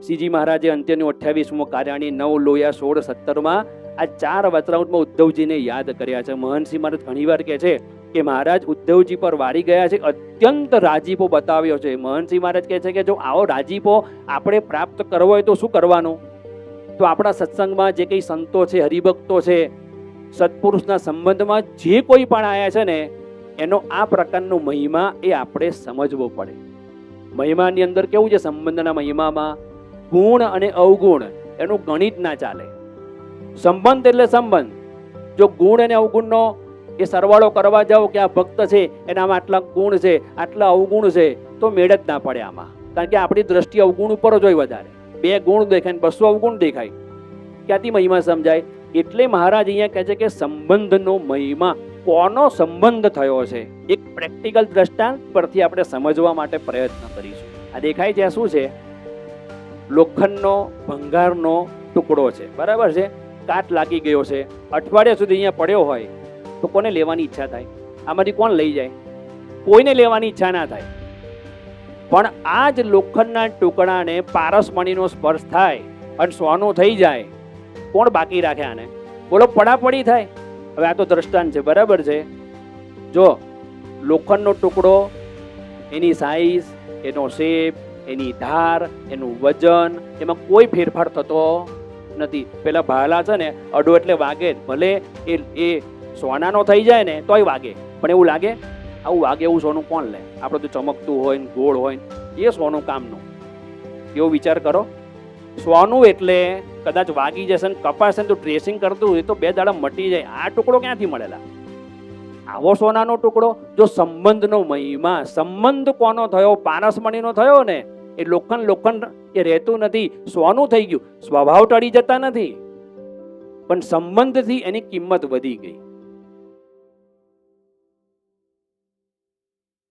શ્રીજી મહારાજે અંત્યનું 28મો કાર્યાણી 9 લોયા 16 17માં આ 4 વચનામૃતમાં ઉદ્ધવજીને યાદ કર્યા છે. મહર્ષિ મહારાજ ઘણીવાર કહે છે કે મહારાજ ઉદ્ધવજી પર વારી ગયા છે, અત્યંત રાજીપો બતાવ્યો છે. મહર્ષિ મહારાજ કહે છે કે જો આવો રાજીપો આપણે પ્રાપ્ત કરવો હોય તો શું કરવાનું? તો આપણા સત્સંગમાં જે કંઈ સંતો છે, હરિભક્તો છે, સત્પુરુષના સંબંધમાં જે કોઈ પણ આયા છે ને, એનો આ પ્રકારનો મહિમા એ આપણે સમજવો પડે. મહિમાની અંદર કેવું છે? સંબંધના મહિમામાં ગુણ અને અવગુણ એનું ગણિત ના ચાલે. સંબંધ એટલે સંબંધ. જો ગુણ અને અવગુણનો એ સરવાળો કરવા જાઓ કે આ ભક્ત છે એનામાં આટલા ગુણ છે, આટલા અવગુણ છે, તો મેળ જ ના પડે આમાં. કારણ કે આપણી દ્રષ્ટિ અવગુણ ઉપર જ હોય વધારે. 2 ગુણ દેખાય ને 200 અવગુણ દેખાય, ક્યાંથી મહિમા સમજાય? એટલે મહારાજ અહીંયા કહે છે કે સંબંધનો મહિમા, કોનો સંબંધ થયો છે, એક પ્રેક્ટિકલ દ્રષ્ટાંત પરથી આપણે સમજવા માટે પ્રયત્ન કરીશું. આ દેખાય છે, આ શું છે? લોખંડનો ભંગારનો ટુકડો છે, બરાબર છે? કાટ લાગી ગયો છે, અઠવાડિયા સુધી અહીંયા પડ્યો હોય તો કોને લેવાની ઈચ્છા થાય? આમાંથી કોણ લઈ જાય? કોઈને લેવાની ઈચ્છા ના થાય. પણ આ જ લોખંડના ટુકડાને પારસમણીનો સ્પર્શ થાય અને સોનું થઈ જાય, કોણ બાકી રાખે આને? બોલો, પડાપડી થાય. હવે આ તો દ્રષ્ટાંત છે, બરાબર છે? જો લોખંડનો ટુકડો, એની સાઈઝ, એનો શેપ, એની ધાર, એનું વજન, એમાં કોઈ ફેરફાર થતો નથી. પેલા ભાલા છે ને, અડો એટલે વાગે, ભલે એ સોનાનો થઈ જાય ને તોય વાગે, પણ એવું લાગે? આવું વાગે એવું સોનું કોણ લે? આપણે તો ચમકતું હોય ને ગોળ હોય ને એ સોનું કામનું. એવો વિચાર કરો. સોનું એટલે કદાચ વાગી જશે ને કપાશે ને તો ડ્રેસિંગ કરતું હોય તો 2 દાડા મટી જાય. આ ટુકડો ક્યાંથી મળેલા? આવો સોનાનો ટુકડો. જો સંબંધનો મહિમા, સંબંધ કોનો થયો? પારસમણીનો થયો ને. એ લોખંડ એ રહેતું નથી, સોનું થઈ ગયું. સ્વભાવ ટળી જતા નથી, પણ સંબંધથી એની કિંમત વધી ગઈ.